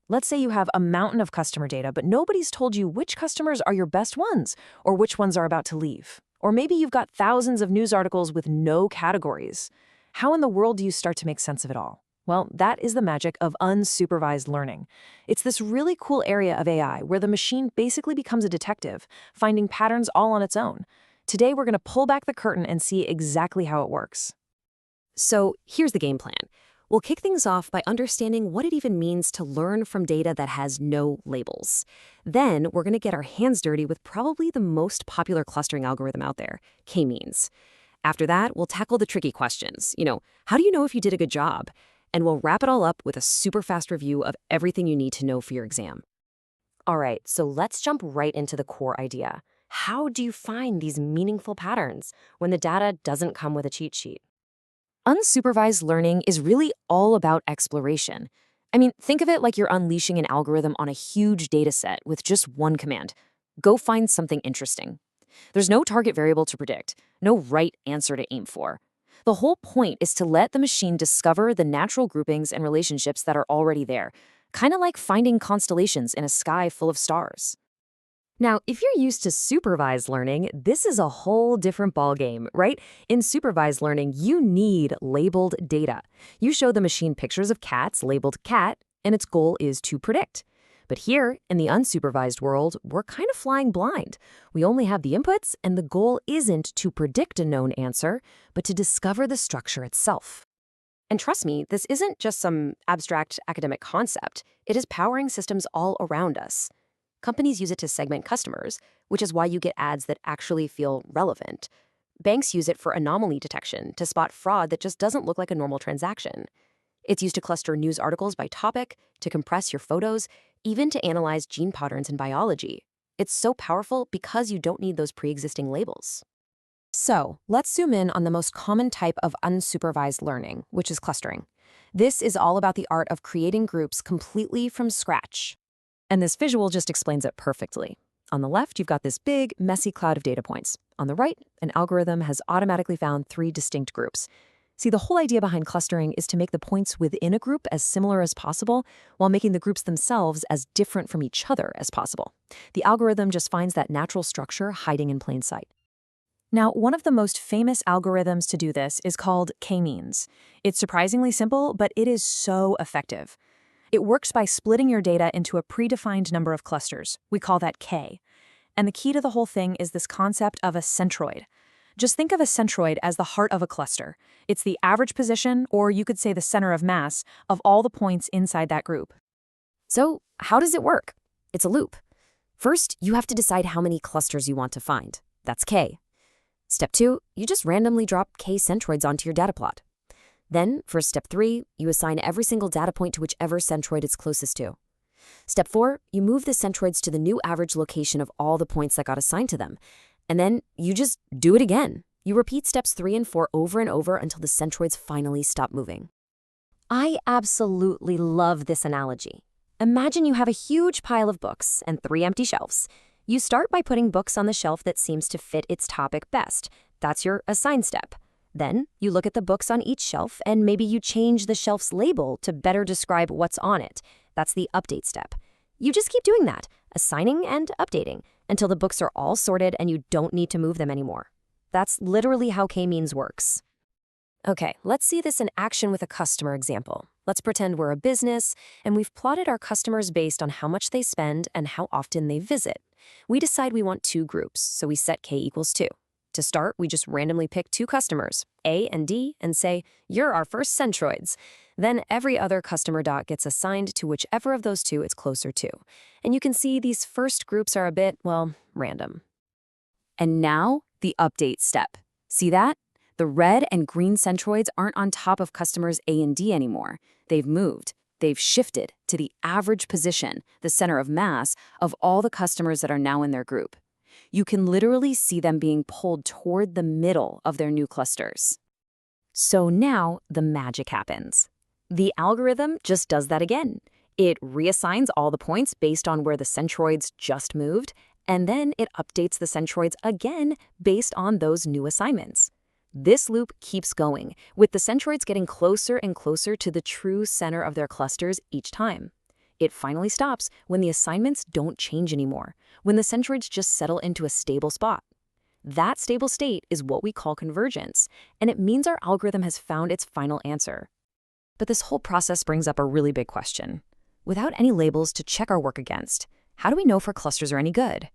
Let's say you have a mountain of customer data, but nobody's told you which customers are your best ones or which ones are about to leave. Or maybe you've got thousands of news articles with no categories. How in the world do you start to make sense of it all? Well, that is the magic of unsupervised learning. It's this really cool area of AI where the machine basically becomes a detective, finding patterns all on its own. Today, we're going to pull back the curtain and see exactly how it works. So here's the game plan. We'll kick things off by understanding what it even means to learn from data that has no labels. Then we're going to get our hands dirty with probably the most popular clustering algorithm out there, k-means. After that, we'll tackle the tricky questions. How do you know if you did a good job? And we'll wrap it all up with a super fast review of everything you need to know for your exam. All right, so let's jump right into the core idea. How do you find these meaningful patterns when the data doesn't come with a cheat sheet? Unsupervised learning is really all about exploration. I mean, think of it like you're unleashing an algorithm on a huge data set with just one command. Go find something interesting. There's no target variable to predict, no right answer to aim for. The whole point is to let the machine discover the natural groupings and relationships that are already there, kind of like finding constellations in a sky full of stars. Now, if you're used to supervised learning, this is a whole different ballgame, right? In supervised learning, you need labeled data. You show the machine pictures of cats labeled cat, and its goal is to predict. But here, in the unsupervised world, we're kind of flying blind. We only have the inputs, and the goal isn't to predict a known answer, but to discover the structure itself. And trust me, this isn't just some abstract academic concept. It is powering systems all around us. Companies use it to segment customers, which is why you get ads that actually feel relevant. Banks use it for anomaly detection to spot fraud that just doesn't look like a normal transaction. It's used to cluster news articles by topic, to compress your photos, even to analyze gene patterns in biology. It's so powerful because you don't need those pre-existing labels. So, let's zoom in on the most common type of unsupervised learning, which is clustering. This is all about the art of creating groups completely from scratch. And this visual just explains it perfectly. On the left, you've got this big, messy cloud of data points. On the right, an algorithm has automatically found 3 distinct groups. See, the whole idea behind clustering is to make the points within a group as similar as possible, while making the groups themselves as different from each other as possible. The algorithm just finds that natural structure hiding in plain sight. Now, one of the most famous algorithms to do this is called k-means. It's surprisingly simple, but it is so effective. It works by splitting your data into a predefined number of clusters. We call that K. And the key to the whole thing is this concept of a centroid. Just think of a centroid as the heart of a cluster. It's the average position, or you could say the center of mass, of all the points inside that group. So, how does it work? It's a loop. First, you have to decide how many clusters you want to find. That's K. Step 2, you just randomly drop K centroids onto your data plot. Then, for step 3, you assign every single data point to whichever centroid it's closest to. Step 4, you move the centroids to the new average location of all the points that got assigned to them. And then you just do it again. You repeat steps 3 and 4 over and over until the centroids finally stop moving. I absolutely love this analogy. Imagine you have a huge pile of books and 3 empty shelves. You start by putting books on the shelf that seems to fit its topic best. That's your assign step. Then you look at the books on each shelf and maybe you change the shelf's label to better describe what's on it. That's the update step. You just keep doing that, assigning and updating, until the books are all sorted and you don't need to move them anymore. That's literally how k-means works. Okay, let's see this in action with a customer example. Let's pretend we're a business and we've plotted our customers based on how much they spend and how often they visit. We decide we want 2 groups, so we set k equals 2. To start, we just randomly pick 2 customers, A and D, and say, you're our first centroids. Then every other customer dot gets assigned to whichever of those 2 it's closer to. And you can see these first groups are a bit, well, random. And now, the update step. See that? The red and green centroids aren't on top of customers A and D anymore. They've moved. They've shifted to the average position, the center of mass, of all the customers that are now in their group. You can literally see them being pulled toward the middle of their new clusters. So now the magic happens. The algorithm just does that again. It reassigns all the points based on where the centroids just moved, and then it updates the centroids again based on those new assignments. This loop keeps going, with the centroids getting closer and closer to the true center of their clusters each time. It finally stops when the assignments don't change anymore, when the centroids just settle into a stable spot. That stable state is what we call convergence, and it means our algorithm has found its final answer. But this whole process brings up a really big question. Without any labels to check our work against, how do we know if our clusters are any good?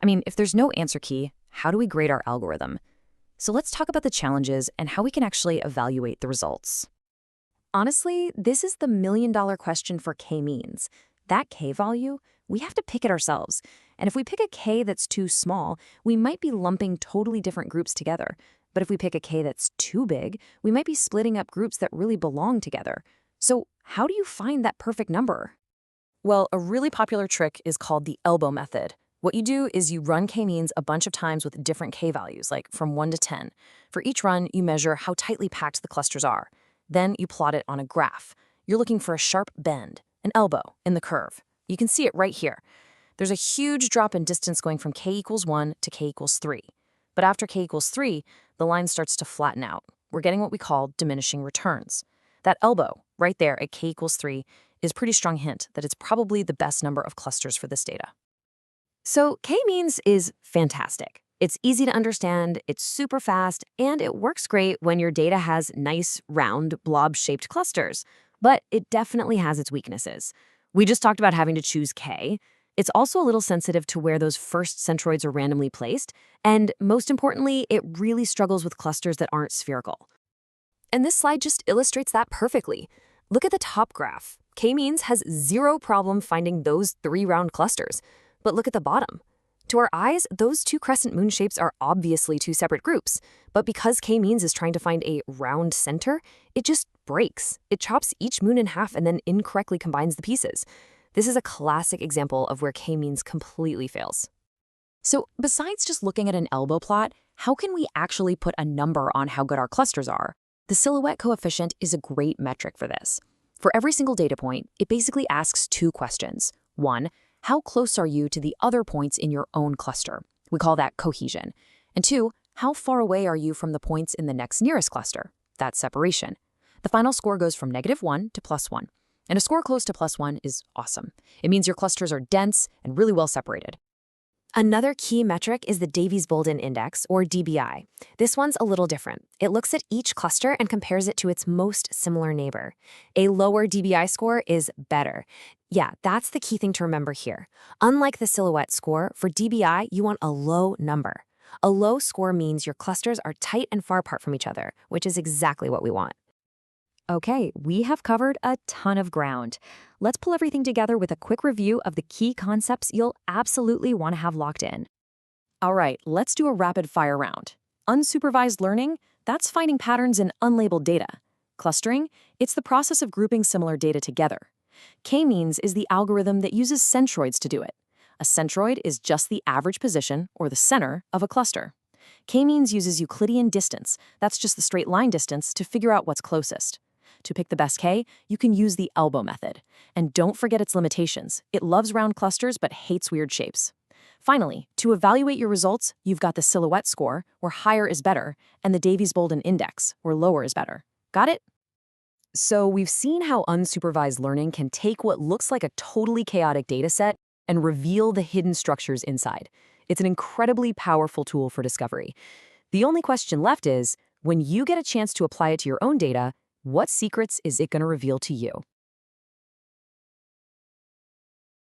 I mean, if there's no answer key, how do we grade our algorithm? So let's talk about the challenges and how we can actually evaluate the results. Honestly, this is the million-dollar question for k-means. That k-value, we have to pick it ourselves. And if we pick a k that's too small, we might be lumping totally different groups together. But if we pick a k that's too big, we might be splitting up groups that really belong together. So how do you find that perfect number? Well, a really popular trick is called the elbow method. What you do is you run k-means a bunch of times with different k-values, like from 1 to 10. For each run, you measure how tightly packed the clusters are. Then you plot it on a graph. You're looking for a sharp bend, an elbow, in the curve. You can see it right here. There's a huge drop in distance going from k equals 1 to k equals 3. But after k equals 3, the line starts to flatten out. We're getting what we call diminishing returns. That elbow, right there at k equals 3, is a pretty strong hint that it's probably the best number of clusters for this data. So k-means is fantastic. It's easy to understand, it's super fast, and it works great when your data has nice, round, blob-shaped clusters. But it definitely has its weaknesses. We just talked about having to choose k. It's also a little sensitive to where those first centroids are randomly placed, and most importantly, it really struggles with clusters that aren't spherical. And this slide just illustrates that perfectly. Look at the top graph. K-means has zero problem finding those 3 round clusters. But look at the bottom. To our eyes, those 2 crescent moon shapes are obviously 2 separate groups. But because k-means is trying to find a round center, it just breaks. It chops each moon in half and then incorrectly combines the pieces. This is a classic example of where k-means completely fails. So besides just looking at an elbow plot, how can we actually put a number on how good our clusters are? The silhouette coefficient is a great metric for this. For every single data point, it basically asks 2 questions. 1, how close are you to the other points in your own cluster? We call that cohesion. And 2, how far away are you from the points in the next nearest cluster? That's separation. The final score goes from -1 to +1. And a score close to +1 is awesome. It means your clusters are dense and really well separated. Another key metric is the Davies-Bouldin Index, or DBI. This one's a little different. It looks at each cluster and compares it to its most similar neighbor. A lower DBI score is better. Yeah, that's the key thing to remember here. Unlike the silhouette score, for DBI, you want a low number. A low score means your clusters are tight and far apart from each other, which is exactly what we want. Okay, we have covered a ton of ground. Let's pull everything together with a quick review of the key concepts you'll absolutely want to have locked in. All right, let's do a rapid-fire round. Unsupervised learning, that's finding patterns in unlabeled data. Clustering, it's the process of grouping similar data together. K-means is the algorithm that uses centroids to do it. A centroid is just the average position, or the center, of a cluster. K-means uses Euclidean distance, that's just the straight line distance, to figure out what's closest. To pick the best K, you can use the elbow method. And don't forget its limitations. It loves round clusters but hates weird shapes. Finally, to evaluate your results, you've got the silhouette score, where higher is better, and the Davies-Bouldin Index, where lower is better. Got it? So we've seen how unsupervised learning can take what looks like a totally chaotic data set and reveal the hidden structures inside. It's an incredibly powerful tool for discovery. The only question left is, when you get a chance to apply it to your own data, what secrets is it going to reveal to you?